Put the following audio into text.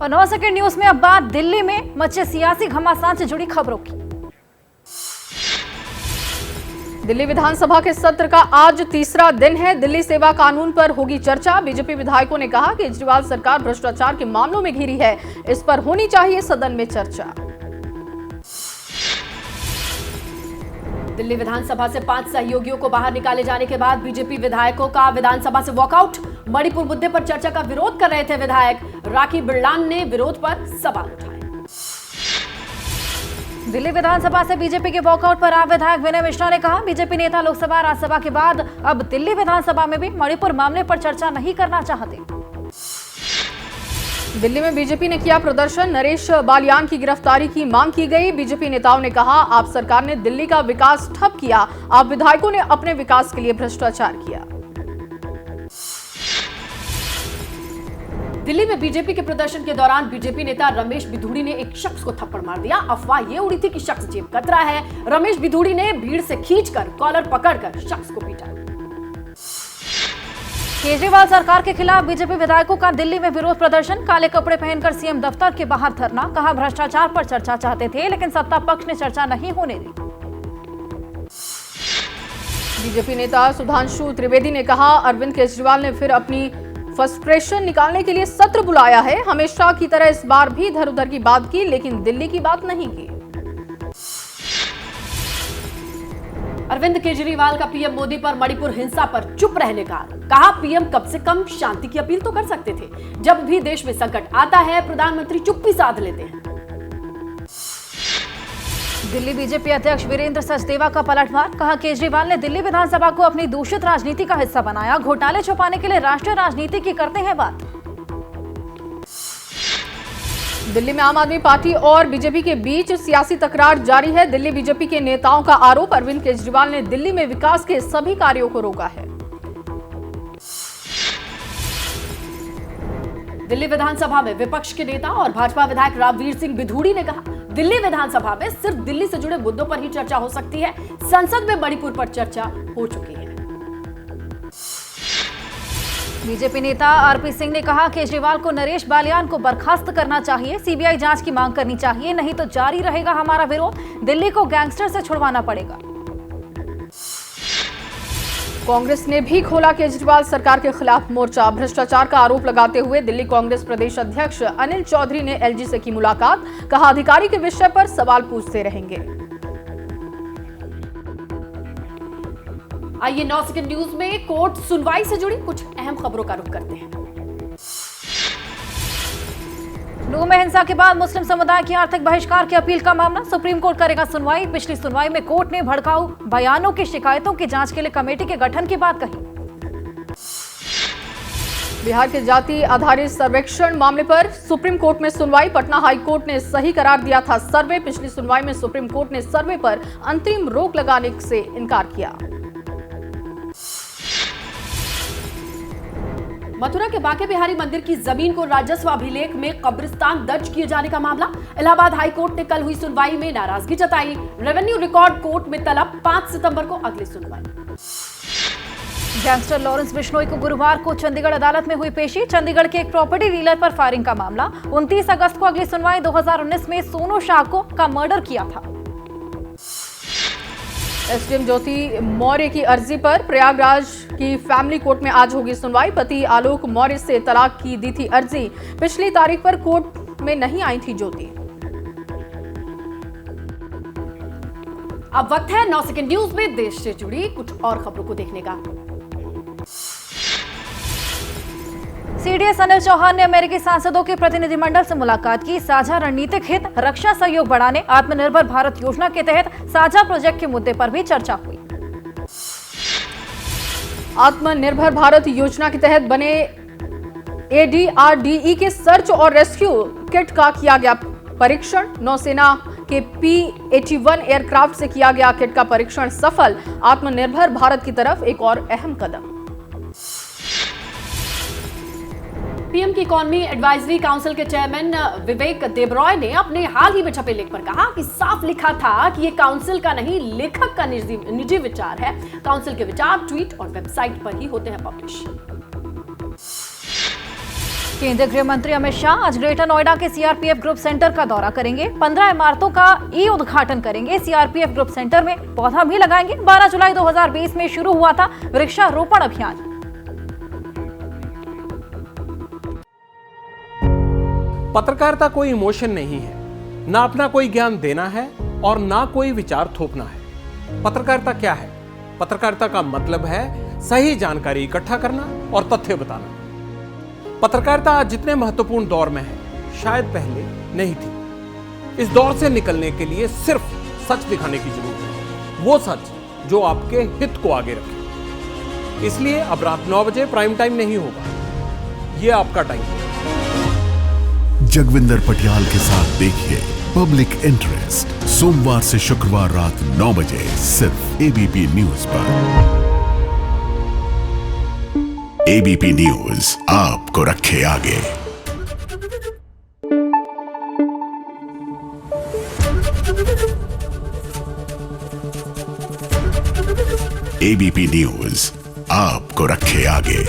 और 9 second news में अब बात दिल्ली में मचे सियासी घमासान से जुड़ी खबरों की। दिल्ली विधानसभा के सत्र का आज तीसरा दिन है। दिल्ली सेवा कानून पर होगी चर्चा। बीजेपी विधायकों ने कहा कि केजरीवाल सरकार भ्रष्टाचार के मामलों में घिरी है, इस पर होनी चाहिए सदन में चर्चा। दिल्ली विधानसभा से 5 सहयोगियों को बाहर निकाले जाने के बाद बीजेपी विधायकों का विधानसभा से वॉकआउट। मणिपुर मुद्दे पर चर्चा का विरोध कर रहे थे विधायक। राखी बिरलान ने विरोध पर सवाल उठाए। दिल्ली विधानसभा से बीजेपी के वॉकआउट पर आप विधायक विनय मिश्रा ने कहा, बीजेपी नेता लोकसभा राज्यसभा के बाद अब दिल्ली विधानसभा में भी मणिपुर मामले पर चर्चा नहीं करना चाहते। दिल्ली में बीजेपी ने किया प्रदर्शन। नरेश बालियान की गिरफ्तारी की मांग की गई। बीजेपी नेताओं ने कहा, आप सरकार ने दिल्ली का विकास ठप किया, आप विधायकों ने अपने विकास के लिए भ्रष्टाचार किया। दिल्ली में बीजेपी के प्रदर्शन के दौरान बीजेपी नेता रमेश बिधूड़ी ने एक शख्स को थप्पड़ मार दिया। अफवाह ये उड़ी थी कि शख्स जेब कतरा है। रमेश बिधूड़ी ने भीड़ से खींचकर कॉलर पकड़कर शख्स को पीटा। केजरीवाल सरकार के खिलाफ बीजेपी विधायकों का दिल्ली में विरोध प्रदर्शन। काले कपड़े पहनकर सीएम दफ्तर के बाहर धरना। कहा, भ्रष्टाचार पर चर्चा चाहते थे लेकिन सत्ता पक्ष ने चर्चा नहीं होने दी। बीजेपी नेता सुधांशु त्रिवेदी ने कहा, अरविंद केजरीवाल ने फिर अपनी फ्रस्ट्रेशन निकालने के लिए सत्र बुलाया है। हमेशा की तरह इस बार भी इधर उधर की बात की लेकिन दिल्ली की बात नहीं की। अरविंद केजरीवाल का पीएम मोदी पर मणिपुर हिंसा पर चुप रहने का। कहा, पीएम कम से कम शांति की अपील तो कर सकते थे। जब भी देश में संकट आता है प्रधानमंत्री चुप्पी साध लेते हैं। दिल्ली बीजेपी अध्यक्ष वीरेंद्र सचदेवा का पलटवार। कहा, केजरीवाल ने दिल्ली विधानसभा को अपनी दूषित राजनीति का हिस्सा बनाया। घोटाले छुपाने के लिए राष्ट्रीय राजनीति की करते हैं बात। दिल्ली में आम आदमी पार्टी और बीजेपी के बीच सियासी तकरार जारी है। दिल्ली बीजेपी के नेताओं का आरोप, अरविंद केजरीवाल ने दिल्ली में विकास के सभी कार्यों को रोका है। दिल्ली विधानसभा में विपक्ष के नेता और भाजपा विधायक रामवीर सिंह बिधूड़ी ने कहा, दिल्ली विधानसभा में सिर्फ दिल्ली से जुड़े मुद्दों पर ही चर्चा हो सकती है। संसद में मणिपुर पर चर्चा हो चुकी है। बीजेपी नेता आरपी सिंह ने कहा, केजरीवाल को नरेश बालियान को बर्खास्त करना चाहिए। सीबीआई जांच की मांग करनी चाहिए, नहीं तो जारी रहेगा हमारा विरोध। दिल्ली को गैंगस्टर से छुड़वाना पड़ेगा। कांग्रेस ने भी खोला केजरीवाल सरकार के खिलाफ मोर्चा। भ्रष्टाचार का आरोप लगाते हुए दिल्ली कांग्रेस प्रदेश अध्यक्ष अनिल चौधरी ने एलजी से की मुलाकात। कहा, अधिकारी के विषय पर सवाल पूछते रहेंगे। आइए 9 सेकंड न्यूज में कोर्ट सुनवाई से जुड़ी कुछ अहम खबरों का रुख करते हैं। नूह में हिंसा के बाद मुस्लिम समुदाय की आर्थिक बहिष्कार की अपील का मामला। सुप्रीम कोर्ट करेगा सुनवाई। पिछली सुनवाई में कोर्ट ने भड़काऊ बयानों की शिकायतों की जांच के लिए कमेटी के गठन की बात कही। बिहार के जाति आधारित सर्वेक्षण मामले पर सुप्रीम कोर्ट में सुनवाई। पटना हाई कोर्ट ने सही करार दिया था सर्वे। पिछली सुनवाई में सुप्रीम कोर्ट ने सर्वे पर अंतरिम रोक लगाने से इनकार किया। मथुरा के बांके बिहारी मंदिर की जमीन को राजस्व अभिलेख में कब्रिस्तान दर्ज किए जाने का मामला। इलाहाबाद हाई कोर्ट ने कल हुई सुनवाई में नाराजगी जताई। रेवेन्यू रिकॉर्ड कोर्ट में तलब। 5 सितंबर को अगली सुनवाई। गैंगस्टर लॉरेंस बिश्नोई को गुरुवार को चंडीगढ़ अदालत में हुई पेशी। चंडीगढ़ के एक प्रॉपर्टी डीलर पर फायरिंग का मामला। 29 अगस्त को अगली सुनवाई। 2019 में सोनू शाह का मर्डर किया था। एसडीएम ज्योति मौर्य की अर्जी पर प्रयागराज की फैमिली कोर्ट में आज होगी सुनवाई। पति आलोक मौर्य से तलाक की दी थी अर्जी। पिछली तारीख पर कोर्ट में नहीं आई थी ज्योति। अब वक्त है 9 सेकंड न्यूज में देश से जुड़ी कुछ और खबरों को देखने का। सीडीएस अनिल चौहान ने अमेरिकी सांसदों के प्रतिनिधिमंडल से मुलाकात की। साझा रणनीतिक हित, रक्षा सहयोग बढ़ाने, आत्मनिर्भर भारत योजना के तहत साझा प्रोजेक्ट के मुद्दे पर भी चर्चा हुई। आत्मनिर्भर भारत योजना के तहत बने ADRDE के सर्च और रेस्क्यू किट का किया गया परीक्षण। नौसेना के P-81 एयरक्राफ्ट से किया गया किट का परीक्षण सफल। आत्मनिर्भर भारत की तरफ एक और अहम कदम। पीएम की इकोनॉमी एडवाइजरी काउंसिल के चेयरमैन विवेक देबरॉय ने अपने हाल ही में छपे लेख पर कहा कि साफ लिखा था कि ये काउंसिल का नहीं, लेखक का निजी विचार है। काउंसिल के विचार ट्वीट और वेबसाइट पर ही होते हैं पब्लिश। केंद्रीय गृह मंत्री अमित शाह आज ग्रेटर नोएडा के सीआरपीएफ ग्रुप सेंटर का दौरा करेंगे। 15 इमारतों का उद्घाटन करेंगे। सीआरपीएफ ग्रुप सेंटर में पौधा भी लगाएंगे। 12 जुलाई 2020 में शुरू हुआ था वृक्षारोपण अभियान। पत्रकारिता कोई इमोशन नहीं है, ना अपना कोई ज्ञान देना है और ना कोई विचार थोपना है। पत्रकारिता क्या है? पत्रकारिता का मतलब है सही जानकारी इकट्ठा करना और तथ्य बताना। पत्रकारिता आज जितने महत्वपूर्ण दौर में है, शायद पहले नहीं थी। इस दौर से निकलने के लिए सिर्फ सच दिखाने की जरूरत है, वो सच जो आपके हित को आगे रखे। इसलिए अब रात 9 बजे प्राइम टाइम नहीं होगा, ये आपका टाइम है। जगविंदर पटियाल के साथ देखिए पब्लिक इंटरेस्ट सोमवार से शुक्रवार रात 9 बजे सिर्फ एबीपी न्यूज पर। एबीपी न्यूज आपको रखे आगे। एबीपी न्यूज आपको रखे आगे।